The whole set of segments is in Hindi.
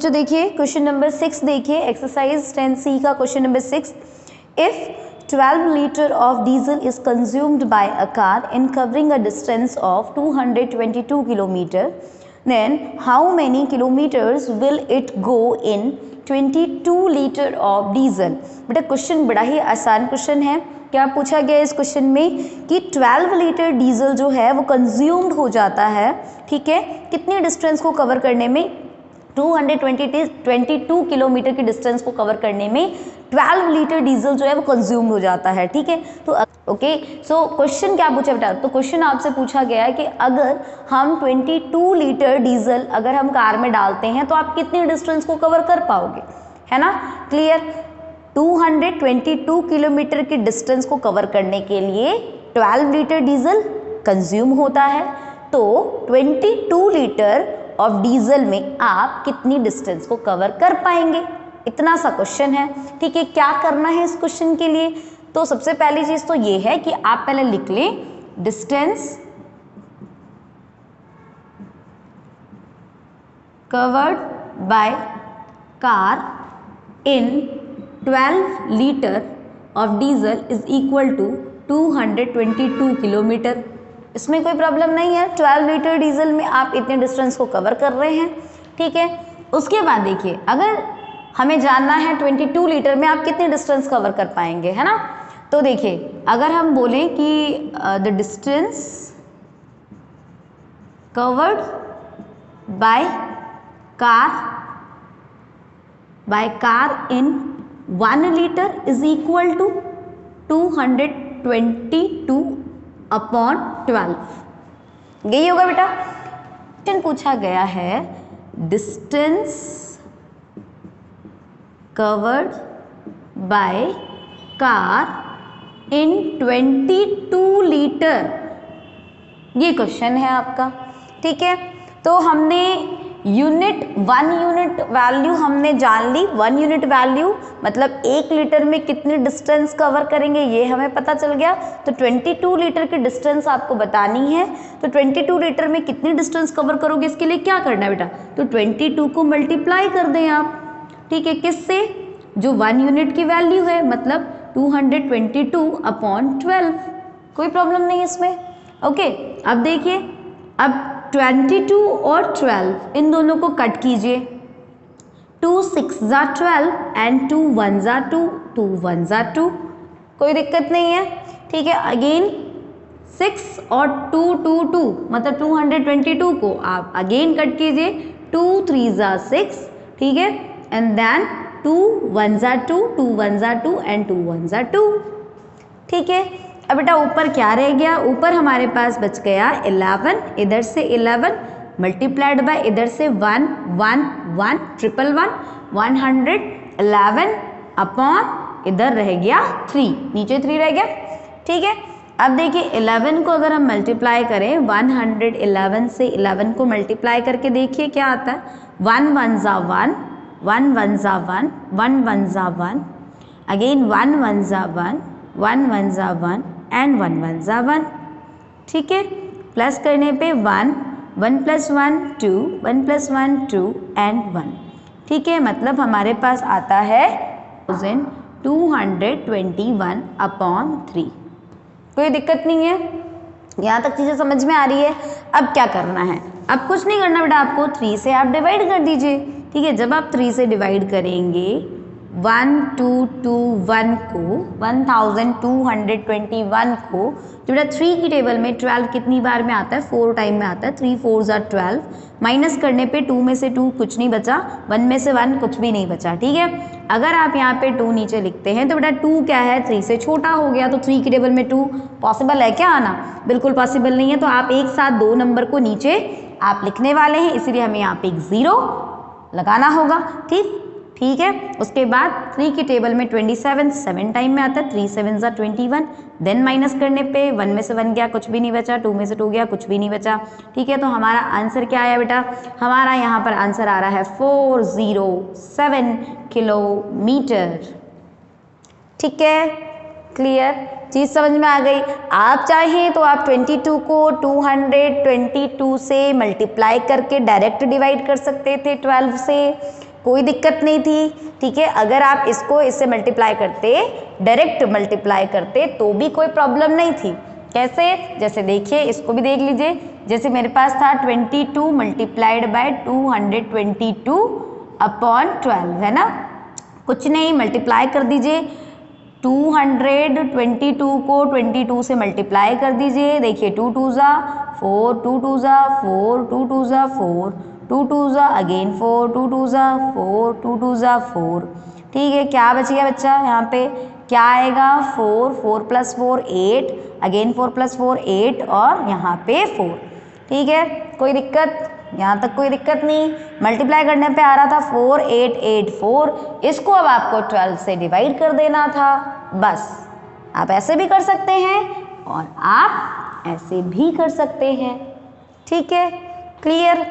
जो देखिए क्वेश्चन नंबर 6 देखिए एक्सरसाइज 10C का question number 6। If 12 litre of diesel is consumed by a car in covering a distance of 222 kilometre, then how many kilometres will it go in 22 litre of diesel. बेटा क्वेश्चन बड़ा ही आसान क्वेश्चन है। क्या पूछा गया इस क्वेश्चन में कि 12 लीटर डीजल जो है वो कंज्यूम्ड हो जाता है, ठीक है, कितनी डिस्टेंस को कवर करने में, 222 किलोमीटर की डिस्टेंस को कवर करने में 12 लीटर डीजल जो है वो कंज्यूम हो जाता है, ठीक है। तो ओके, सो क्वेश्चन क्या पूछा बेटा, तो क्वेश्चन आपसे पूछा गया है कि अगर हम 22 लीटर डीजल अगर हम कार में डालते हैं तो आप कितनी डिस्टेंस को कवर कर पाओगे, है ना। क्लियर, 222 किलोमीटर की डिस्टेंस को कवर करने के लिए 12 लीटर डीजल कंज्यूम होता है, तो 22 लीटर ऑफ डीजल में आप कितनी डिस्टेंस को कवर कर पाएंगे, इतना सा क्वेश्चन है, ठीक है। क्या करना है इस क्वेश्चन के लिए, तो सबसे पहली चीज तो ये है कि आप पहले लिख लें distance covered by car in 12 litre of diesel is equal to 222 kilometre. इसमें कोई प्रॉब्लम नहीं है, 12 लीटर डीजल में आप इतने डिस्टेंस को कवर कर रहे हैं, ठीक है। उसके बाद देखिए अगर हमें जानना है 22 लीटर में आप कितनी डिस्टेंस कवर कर पाएंगे, है ना। तो देखिए अगर हम बोलें कि the distance covered by car in 1 litre is equal to 222 upon 12, यही होगा बेटा। क्वेश्चन पूछा गया है distance covered by car in 22 litre, ये क्वेश्चन है आपका, ठीक है। तो हमने यूनिट 1 यूनिट वैल्यू हमने जान ली, 1 यूनिट वैल्यू मतलब 1 लीटर में कितनी डिस्टेंस कवर करेंगे ये हमें पता चल गया। तो 22 लीटर की डिस्टेंस आपको बतानी है, तो 22 लीटर में कितनी डिस्टेंस कवर करोगे, इसके लिए क्या करना है बेटा, तो 22 को मल्टीप्लाई कर दें आप, ठीक है, किससे, जो 1 यूनिट की वैल्यू है, मतलब 222 अपॉन 12, कोई प्रॉब्लम नहीं इसमें। ओके, अब देखिए, अब 22 और 12 इन दोनों को कट कीजिए, 2 6 जा 12 एंड 2 1 जा 2, 2 1 जा 2, कोई दिक्कत नहीं है, ठीक है। अगेन 6 और 2 2 2 मतलब 222 को आप अगेन कट कीजिए, 2 3 जा 6, ठीक है, एंड देन 2 1 जा 2, 2 1 जा 2 एंड 2 1 जा 2, ठीक है। अब बेटा ऊपर क्या रह गया, ऊपर हमारे पास बच गया 11, इधर से 11 मल्टीप्लाइड बाय इधर से 1 1 1 1 111 अपॉन इधर रह गया 3, नीचे 3 रह गया, ठीक है। अब देखिए 11 को अगर हम मल्टीप्लाई करें, 111 से 11 को मल्टीप्लाई करके देखिए क्या आता है, 1 1 जा 1, 1 1 जा 1, 1 1 जा 1, अगेन 1 1 जा 1, 1 1 जा 1 एंड 1 1 जा 1, ठीक है। प्लस करने पे 1 1 + 1 2, 1 + 1 2 एंड 1, ठीक है, मतलब हमारे पास आता है 1221 अपॉन 3, कोई दिक्कत नहीं है, यहाँ तक चीज़ें समझ में आ रही है। अब क्या करना है, अब कुछ नहीं करना बेटा, आपको 3 से आप डिवाइड कर दीजिए, ठीक है। जब आप 3 से डिवाइड करेंगे 1221 को, 1221 को, तो बेटा 3 की टेबल में 12 कितनी बार में आता है, 4 टाइम में आता है, 3 4 जा 12, माइनस करने पे 2 में से 2 कुछ नहीं बचा, 1 में से 1 कुछ भी नहीं बचा, ठीक है। अगर आप यहाँ पे 2 नीचे लिखते हैं तो बेटा 2 क्या है, 3 से छोटा हो गया, तो 3 की टेबल में 2 पॉसिबल है क्या आना, बिल्कुल पॉसिबल नहीं है। तो आप एक साथ 2 नंबर को नीचे आप लिखने वाले हैं, इसीलिए हमें यहाँ पे एक 0 लगाना होगा, ठीक है। उसके बाद 3 की टेबल में 27 7 टाइम में आता है, 3 7 जा 21, देन माइनस करने पे 1 में से 1 गया, कुछ भी नहीं बचा, 2 में से 2 गया, कुछ भी नहीं बचा, ठीक है। तो हमारा आंसर क्या आया बेटा, हमारा यहाँ पर आंसर आ रहा है 407 किलोमीटर, ठीक है। क्लियर, चीज़ समझ में आ गई। आप चाहें तो आप 22 को 222 से मल्टीप्लाई करके डायरेक्ट डिवाइड कर सकते थे 12 से, कोई दिक्कत नहीं थी। ठीक है, अगर आप इसको इससे मल्टीप्लाई करते, डायरेक्ट मल्टीप्लाई करते तो भी कोई प्रॉब्लम नहीं थी। कैसे? जैसे देखिए, इसको भी देख लीजिए। जैसे मेरे पास था 22 मल्टीप्लाइड बाय 222 अपॉन 12, है ना। कुछ नहीं, मल्टीप्लाई कर दीजिए। 222 को 22 से मल्टीप्लाई कर दीजिए। देखिए 2 2 ज़ा 4, 2 2 ज़ा 4, 2 2 ज़ा 4, 2 2 ज़ा अगेन 4, 2 2 ज़ा 4, 2 2 ज़ा 4। ठीक है, क्या बच गया बच्चा यहाँ पे? क्या आएगा? 4, 4 + 4 8, अगेन 4 + 4 8 और यहाँ पे 4। ठीक है, कोई दिक्कत? यहाँ तक कोई दिक्कत नहीं। मल्टीप्लाई करने पे आ रहा था 4 8 8 4, इसको अब आपको 12 से डिवाइड कर देना था बस। आप ऐसे भी कर सकते हैं और आप ऐसे भी कर सकते हैं। ठीक है, क्लियर?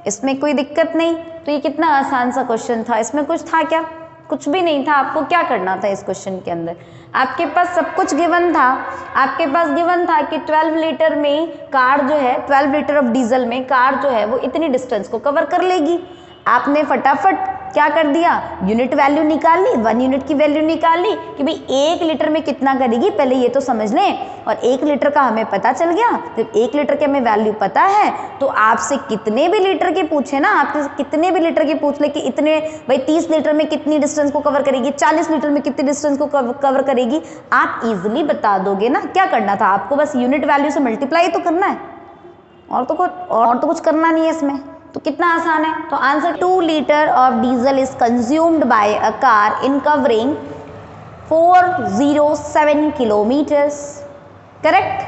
इसमें कोई दिक्कत नहीं। तो ये कितना आसान सा क्वेश्चन था, इसमें कुछ था क्या? कुछ भी नहीं था। आपको क्या करना था इस क्वेश्चन के अंदर? आपके पास सब कुछ गिवन था। आपके पास गिवन था कि 12 लीटर में कार जो है, 12 लीटर ऑफ डीजल में कार जो है वो इतनी डिस्टेंस को कवर कर लेगी। आपने फटाफट क्या कर दिया? यूनिट वैल्यू निकाल ली, 1 यूनिट की वैल्यू निकाल ली कि भाई 1 लीटर में कितना करेगी, पहले ये तो समझ लें। और 1 लीटर का हमें पता चल गया। जब 1 लीटर के हमें वैल्यू पता है तो आपसे कितने भी लीटर के पूछे ना, आपसे कितने भी लीटर के पूछ ले कि इतने भाई 30 लीटर में कितनी डिस्टेंस को कवर करेगी, 40 लीटर में कितनी डिस्टेंस को कवर करेगी, आप इजिली बता दोगे ना। क्या करना था आपको? बस यूनिट वैल्यू से मल्टीप्लाई तो करना है, और तो कुछ करना नहीं है इसमें। तो कितना आसान है। तो answer 2 litre of diesel is consumed by a car in covering 407 kilometres. Correct?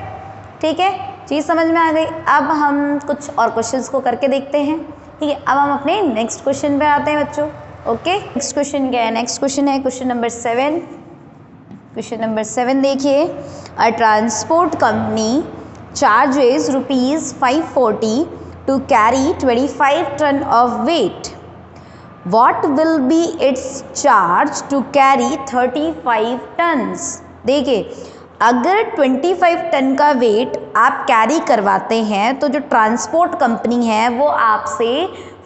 ठीक है, चीज़ समझ में आ गई। अब हम कुछ और क्वेश्चंस को करके देखते हैं। ठीक है, अब हम अपने नेक्स्ट क्वेश्चन पे आते हैं बच्चों। ओके, नेक्स्ट क्वेश्चन क्या है? नेक्स्ट क्वेश्चन है क्वेश्चन नंबर 7। क्वेश्चन नंबर 7 देखिए, अ transport company charges ₹540 to carry 25 ton of weight. What will be its charge to carry 35 tons? देखिए, अगर 25 टन का वेट आप कैरी करवाते हैं तो जो ट्रांसपोर्ट कंपनी है वो आपसे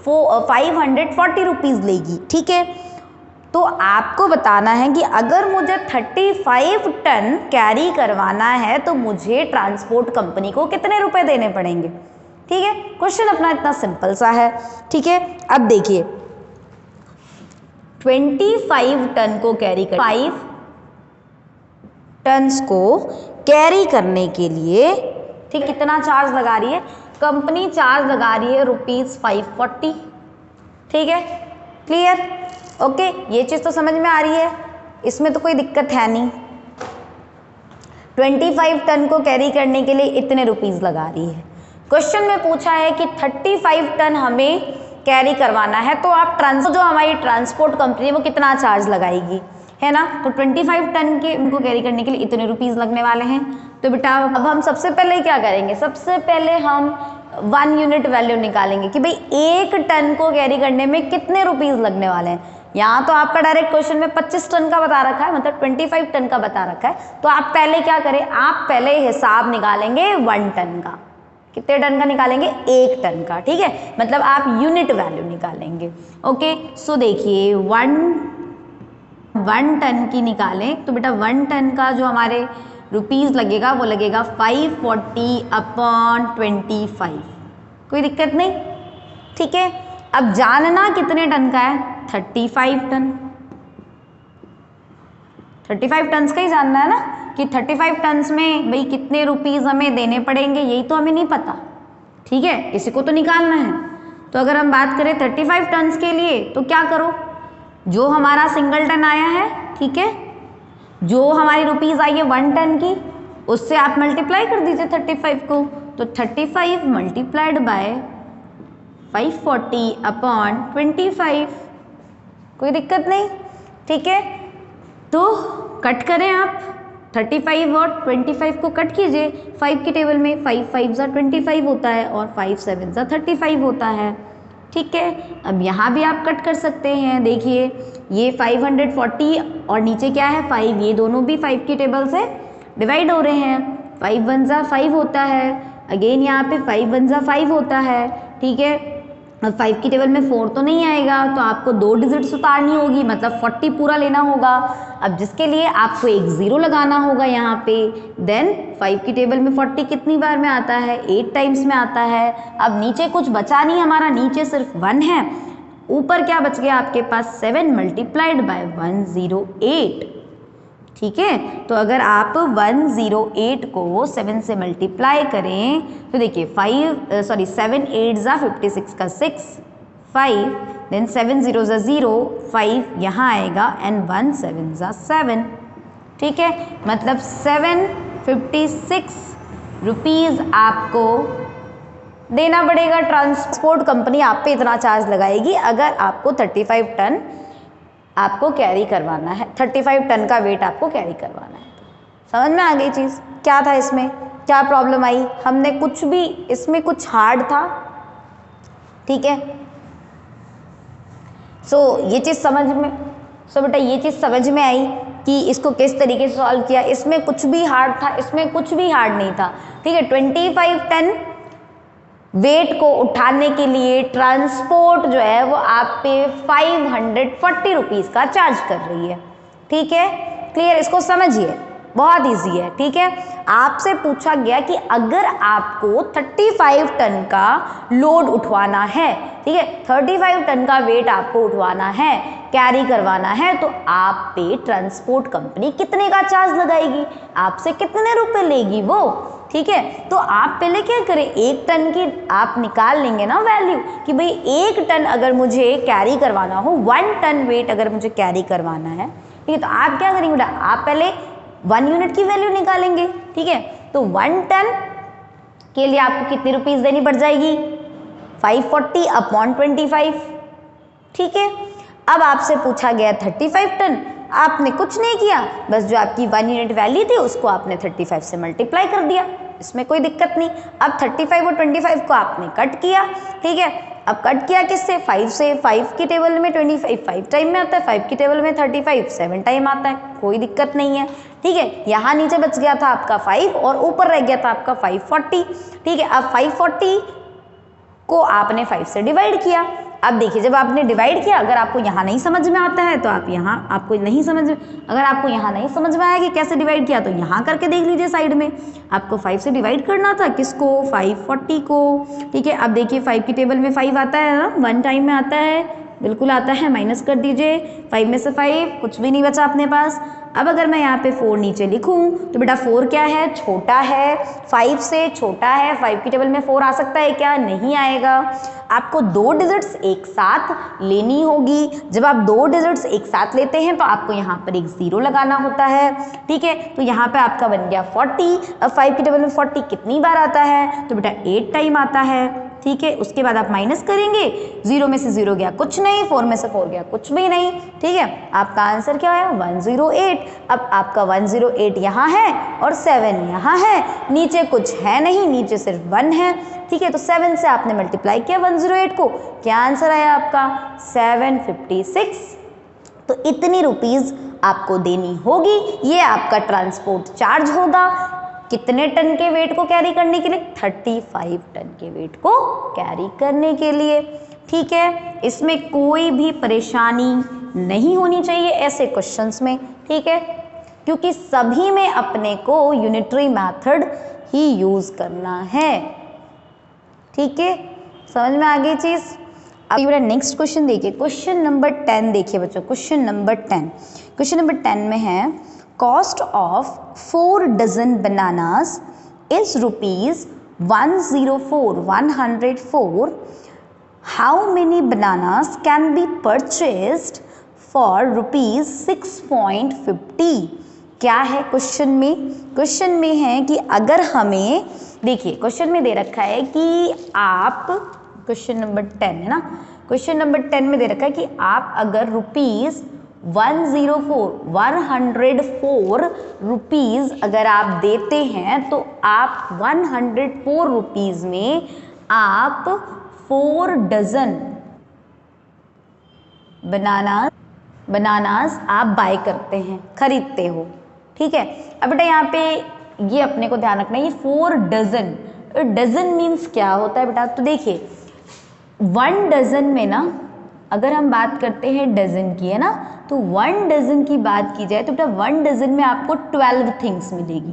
540 रुपीज़ लेगी। ठीक है, तो आपको बताना है कि अगर मुझे 35 टन कैरी करवाना है तो मुझे ट्रांसपोर्ट कंपनी को कितने रुपए देने पड़ेंगे। ठीक है, क्वेश्चन अपना इतना सिंपल सा है। ठीक है, अब देखिए 25 टन को कैरी कर 5 टन्स को कैरी करने के लिए, ठीक, कितना चार्ज लगा रही है कंपनी? चार्ज लगा रही है ₹540। ठीक है, क्लियर? ओके, ये चीज़ तो समझ में आ रही है, इसमें तो कोई दिक्कत है नहीं। 25 टन को कैरी करने के लिए इतने रुपीज़ लगा रही है। क्वेश्चन में पूछा है कि 35 टन हमें कैरी करवाना है, तो आप जो हमारी ट्रांसपोर्ट कंपनी है वो कितना चार्ज लगाएगी, है ना। तो 25 टन के उनको कैरी करने के लिए इतने रुपीज़ लगने वाले हैं। तो बेटा अब हम सबसे पहले क्या करेंगे? सबसे पहले हम 1 यूनिट वैल्यू निकालेंगे कि भाई 1 टन को कैरी करने में कितने रुपीज़ लगने वाले हैं। यहाँ तो आपका डायरेक्ट क्वेश्चन में 25 टन का बता रखा है, मतलब 25 टन का बता रखा है। तो आप पहले क्या करें? आप पहले हिसाब निकालेंगे 1 टन का। कितने टन का निकालेंगे? 1 टन का। ठीक है, मतलब आप यूनिट वैल्यू निकालेंगे। ओके, सो देखिए 1 टन की निकालें तो बेटा 1 टन का जो हमारे रुपीज़ लगेगा वो लगेगा 540 अपॉन 25। कोई दिक्कत नहीं। ठीक है, अब जानना कितने टन का है? 35 टन। 35 टन्स का ही जानना है ना कि 35 टन्स में भाई कितने रुपीज़ हमें देने पड़ेंगे, यही तो हमें नहीं पता। ठीक है, इसी को तो निकालना है। तो अगर हम बात करें 35 टन्स के लिए तो क्या करो, जो हमारा सिंगल टन आया है, ठीक है, जो हमारी रुपीज़ आई है 1 टन की, उससे आप मल्टीप्लाई कर दीजिए 35 को। तो 35 मल्टीप्लाइड बाय 540 अपॉन 25। कोई दिक्कत नहीं। ठीक है, तो कट करें आप 35 और 25 को कट कीजिए 5 की टेबल में। 5 5 ज़ा 25 होता है और 5 7 ज़ा 35 होता है। ठीक है, अब यहाँ भी आप कट कर सकते हैं। देखिए ये 540 और नीचे क्या है 5, ये दोनों भी 5 की टेबल से डिवाइड हो रहे हैं। 5 1 ज़ा 5 होता है, अगेन यहाँ पे 5 1 ज़ा 5 होता है। ठीक है, अब 5 की टेबल में 4 तो नहीं आएगा, तो आपको 2 डिजिट्स उतारनी होगी, मतलब 40 पूरा लेना होगा। अब जिसके लिए आपको एक 0 लगाना होगा यहाँ पे। देन 5 की टेबल में 40 कितनी बार में आता है, 8 टाइम्स में आता है। अब नीचे कुछ बचा नहीं हमारा, नीचे सिर्फ 1 है, ऊपर क्या बच गया आपके पास 7 मल्टीप्लाइड बाय 108। ठीक है, तो अगर आप 108 को 7 से मल्टीप्लाई करें तो देखिए 7 8 जा 56 का 6 5, देन 7 0 जा 0 5 यहाँ आएगा एंड 1 7 जा 7। ठीक है, मतलब 756 रुपीज़ आपको देना पड़ेगा। ट्रांसपोर्ट कंपनी आप पे इतना चार्ज लगाएगी अगर आपको 35 टन आपको कैरी करवाना है, 35 टन का वेट आपको कैरी करवाना है। समझ में आ गई चीज़, क्या था इसमें, क्या प्रॉब्लम आई? हमने कुछ भी, इसमें कुछ हार्ड था, ठीक है। ये चीज़ समझ में, बेटा ये चीज़ समझ में आई कि इसको किस तरीके से सॉल्व किया। इसमें कुछ भी हार्ड था, इसमें कुछ भी हार्ड नहीं था, ठीक है। 25 टन वेट को उठाने के लिए ट्रांसपोर्ट जो है वो आप पे 540 रुपीज़ का चार्ज कर रही है, ठीक है। क्लियर, इसको समझिए, बहुत इजी है, ठीक है। आपसे पूछा गया कि अगर आपको 35 टन का लोड उठवाना है, ठीक है, 35 टन का वेट आपको उठवाना है, कैरी करवाना है, तो आप पे ट्रांसपोर्ट कंपनी कितने का चार्ज लगाएगी, आपसे कितने रुपए लेगी वो, ठीक है। तो आप पहले क्या करें, 1 टन की आप निकाल लेंगे ना वैल्यू कि भाई 1 टन अगर मुझे कैरी करवाना हो, 1 टन वेट अगर मुझे कैरी करवाना है, ठीक है, तो आप क्या करेंगे बेटा, आप पहले 1 यूनिट की वैल्यू निकालेंगे, ठीक है। तो 1 टन के लिए आपको कितनी रुपीज़ देनी पड़ जाएगी, 540 अपॉन 25, ठीक है। अब आपसे पूछा गया 35 टन, आपने कुछ नहीं किया, बस जो आपकी 1 यूनिट वैल्यू थी उसको आपने 35 से मल्टीप्लाई कर दिया, इसमें कोई दिक्कत नहीं। अब 35 और 25 को आपने कट किया, ठीक है। अब कट किया किससे, 5 से। 5 की टेबल में 25 5 टाइम में आता है, 5 की टेबल में 35 7 टाइम आता है, कोई दिक्कत नहीं है, ठीक है। यहाँ नीचे बच गया था आपका 5 और ऊपर रह गया था आपका 540, ठीक है। अब 540 को आपने 5 से डिवाइड किया। अब देखिए जब आपने डिवाइड किया, अगर आपको यहाँ नहीं समझ में आता है तो आप यहाँ, आपको नहीं समझ में, अगर आपको यहाँ नहीं समझ में आया कि कैसे डिवाइड किया तो यहाँ करके देख लीजिए साइड में। आपको 5 से डिवाइड करना था किसको, 540 को, ठीक है। अब देखिए 5 की टेबल में 5 आता है ना, 1 टाइम में आता है, बिल्कुल आता है, माइनस कर दीजिए, 5 में से 5 कुछ भी नहीं बचा अपने पास। अब अगर मैं यहाँ पे 4 नीचे लिखूँ तो बेटा 4 क्या है, छोटा है, 5 से छोटा है। 5 की टेबल में 4 आ सकता है क्या, नहीं आएगा। आपको 2 डिजिट्स एक साथ लेनी होगी। जब आप 2 डिजिट्स एक साथ लेते हैं तो आपको यहाँ पर एक 0 लगाना होता है, ठीक है। तो यहाँ पे आपका बन गया 40। अब 5 की टेबल में 40 कितनी बार आता है, तो बेटा 8 टाइम आता है, ठीक है। उसके बाद आप माइनस करेंगे, 0 में से 0 गया कुछ नहीं, 4 में से 4 गया कुछ भी नहीं, ठीक है। आपका आंसर क्या आया, 108। अब आपका 108 यहाँ है और 7 यहाँ है, नीचे कुछ है नहीं, नीचे सिर्फ 1 है, ठीक है। तो 7 से आपने मल्टीप्लाई किया 108 को, क्या आंसर आया आपका 756। तो इतनी रुपीज़ आपको देनी होगी, ये आपका ट्रांसपोर्ट चार्ज होगा। कितने टन के वेट को कैरी करने के लिए, 35 टन के वेट को कैरी करने के लिए, ठीक है। इसमें कोई भी परेशानी नहीं होनी चाहिए ऐसे क्वेश्चंस में, ठीक है, क्योंकि सभी में अपने को यूनिटरी मेथड ही यूज करना है, ठीक है। समझ में आ गई चीज। अब बेटा नेक्स्ट क्वेश्चन देखिए, क्वेश्चन नंबर 10 देखिए बच्चों, क्वेश्चन नंबर 10। क्वेश्चन नंबर 10 में है cost of 4 dozen bananas is rupees 104 how many bananas can be purchased for rupees 6.50। क्या है क्वेश्चन में, क्वेश्चन में है कि अगर हमें, देखिए क्वेश्चन में दे रखा है कि आप, क्वेश्चन नंबर 10 है ना, क्वेश्चन नंबर 10 में दे रखा है कि आप अगर रुपीज 104 रुपीज़ अगर आप देते हैं तो आप 104 रुपीज़ में आप 4 डजन बनानास आप बाय करते हैं, खरीदते हो, ठीक है। अब बेटा यहाँ पे ये अपने को ध्यान रखना है, ये 4 डजन, डजन मीन्स क्या होता है बेटा, तो देखिए 1 डजन में ना, अगर हम बात करते हैं डजन की, है ना, तो 1 डजन की बात की जाए तो बेटा 1 डजन में आपको 12 थिंग्स मिलेगी।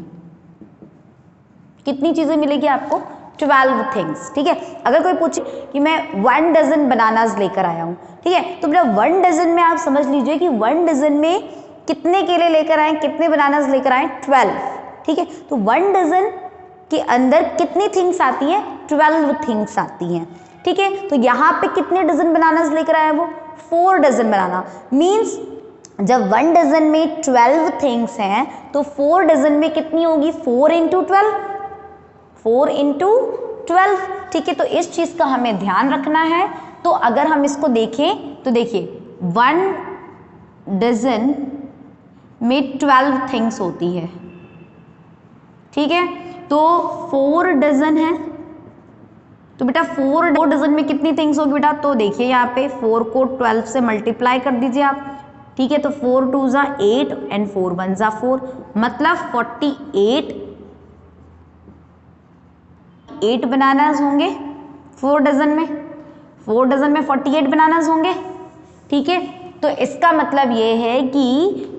कितनी चीजें मिलेगी आपको? 12 थिंग्स। ठीक है, अगर कोई पूछे कि मैं 1 डजन बनानास लेकर आया हूँ, ठीक है, तो बेटा 1 डजन में आप समझ लीजिए कि 1 डजन में कितने केले लेकर आए, कितने बनानास लेकर आए? 12। ठीक है, तो 1 डजन के अंदर कितनी थिंग्स आती हैं? 12 थिंग्स आती हैं। ठीक है, तो यहाँ पे कितने डजन बनानास लेकर आया वो? 4 डजन बनाना। मीन्स जब 1 डजन में 12 थिंग्स हैं तो 4 डजन में कितनी होगी? 4 इंटू 12, 4 इंटू 12। ठीक है, तो इस चीज का हमें ध्यान रखना है। तो अगर हम इसको देखें तो देखिए 1 डजन में 12 थिंग्स होती है। ठीक है, तो 4 डजन है, तो बेटा 4 डजन में कितनी थिंग्स होगी बेटा? तो देखिए यहाँ पे 4 को 12 से मल्टीप्लाई कर दीजिए आप। ठीक है, तो 4 2 जा 8 एंड 4 1 जा 4, मतलब 48 बनानास होंगे 4 डजन में। 4 डजन में 48 बनानास होंगे। ठीक है, तो इसका मतलब ये है कि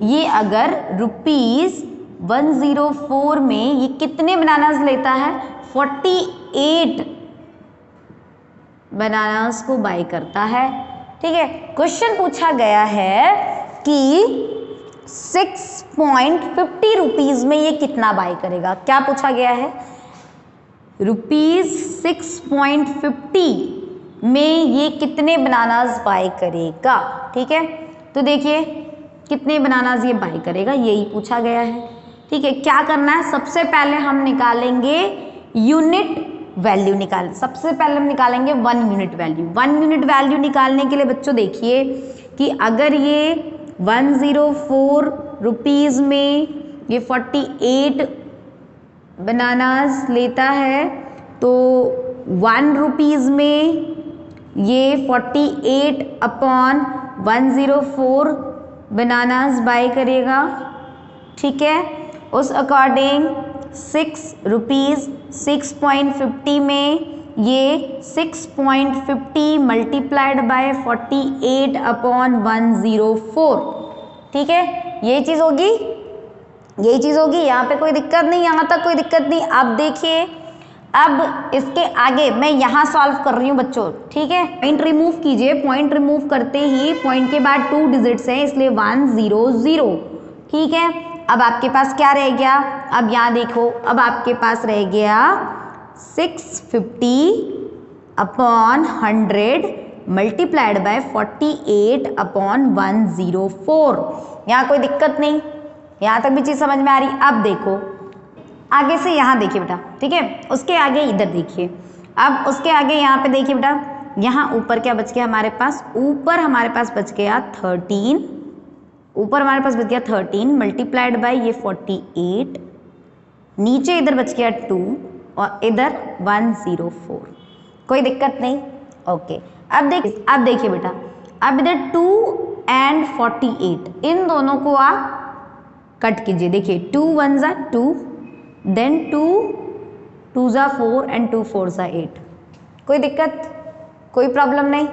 ये अगर ₹104 में ये कितने बनानास लेता है? 48 बनानास को बाय करता है। ठीक है, क्वेश्चन पूछा गया है कि 6.50 रुपीज में ये कितना बाय करेगा। क्या पूछा गया है? ₹6.50 में ये कितने बनानास बाय करेगा। ठीक है, तो देखिए कितने बनानास ये बाय करेगा, यही पूछा गया है। ठीक है, क्या करना है? सबसे पहले हम निकालेंगे यूनिट वैल्यू सबसे पहले हम निकालेंगे 1 यूनिट वैल्यू। 1 यूनिट वैल्यू निकालने के लिए बच्चों देखिए कि अगर ये 104 रुपीज में ये 48 बनानास लेता है तो 1 रुपीज में ये 48 अपॉन 104 बनानास बाय करेगा। ठीक है, उस अकॉर्डिंग 6 रुपीज 6.50 में ये 6.50 मल्टीप्लाइड बाय 48 अपॉन 104। ठीक है, ये चीज होगी, यही चीज होगी। यहाँ पे कोई दिक्कत नहीं, यहाँ तक कोई दिक्कत नहीं। अब देखिए, अब इसके आगे मैं यहाँ सॉल्व कर रही हूँ बच्चों। ठीक है, पॉइंट रिमूव कीजिए। पॉइंट रिमूव करते ही पॉइंट के बाद 2 डिजिट्स हैं, इसलिए 100। ठीक है, अब आपके पास क्या रह गया? अब यहाँ देखो, अब आपके पास रह गया 650 अपॉन 100 मल्टीप्लाइड बाय 48 अपॉन 104। यहाँ कोई दिक्कत नहीं, यहाँ तक भी चीज समझ में आ रही। अब देखो आगे से, यहाँ देखिए बेटा। ठीक है, उसके आगे इधर देखिए। अब उसके आगे यहाँ पे देखिए बेटा, यहाँ ऊपर क्या बच गया हमारे पास? ऊपर हमारे पास बच गया 13। ऊपर हमारे पास बच गया 13 मल्टीप्लाइड बाय ये 48। नीचे इधर बच गया 2 और इधर 104। कोई दिक्कत नहीं। ओके, अब देखिए बेटा, अब इधर 2 एंड 48 इन दोनों को आप कट कीजिए। देखिए 2 1 जा 2, देन 2 2 जा 4 एंड 2 4 जा 8। कोई दिक्कत, कोई प्रॉब्लम नहीं।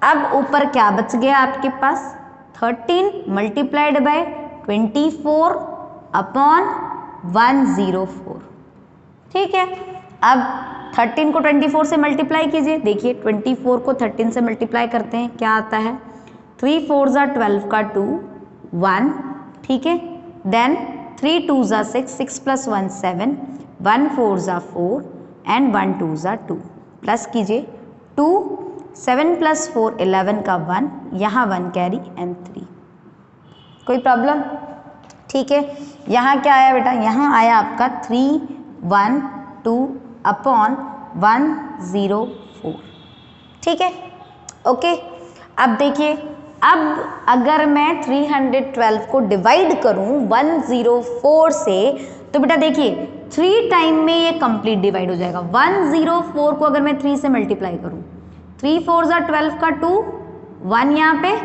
अब ऊपर क्या बच गया आपके पास? 13 मल्टीप्लाइड बाय 24 अपॉन 104। ठीक है, अब 13 को 24 से मल्टीप्लाई कीजिए। देखिए 24 को 13 से मल्टीप्लाई करते हैं, क्या आता है? 3 4 जा 12 का 2 1। ठीक है, देन 3 2 जा 6, 6 प्लस 1 7, 1 4 जा 4 एंड 1 2 जा 2। प्लस कीजिए 2 7 प्लस 4 11 का 1, यहाँ 1 कैरी एंड 3। कोई प्रॉब्लम? ठीक है, यहाँ क्या आया बेटा? यहाँ आया आपका 312 अपॉन 104। ठीक है, ओके। अब देखिए, अब अगर मैं 312 को डिवाइड करूं 104 से, तो बेटा देखिए 3 टाइम में ये कंप्लीट डिवाइड हो जाएगा। 104 को अगर मैं 3 से मल्टीप्लाई करूं, 3 4 जा 12 का 2, 1 यहाँ पे,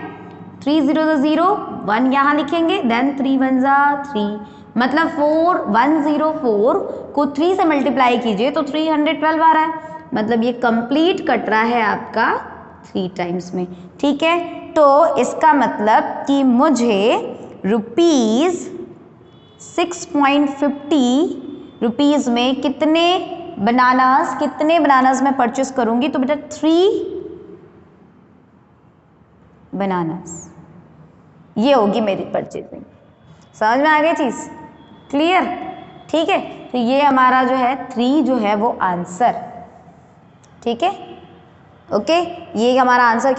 3 0 जा 0, 1 यहाँ लिखेंगे, देन 3 1 जा 3, मतलब 104 को 3 से मल्टीप्लाई कीजिए तो 312 आ रहा है। मतलब ये कंप्लीट कट रहा है आपका 3 टाइम्स में, ठीक है। तो इसका मतलब कि मुझे ₹6.50 में कितने बनानास मैं परचेस करूंगी, तो बेटा 3 बनानास, ये होगी मेरी परचेजिंग। समझ में आ गई चीज, क्लियर, ठीक है। तो ये हमारा जो है 3 जो है वो आंसर, ठीक है, ओके, ये हमारा आंसर क्या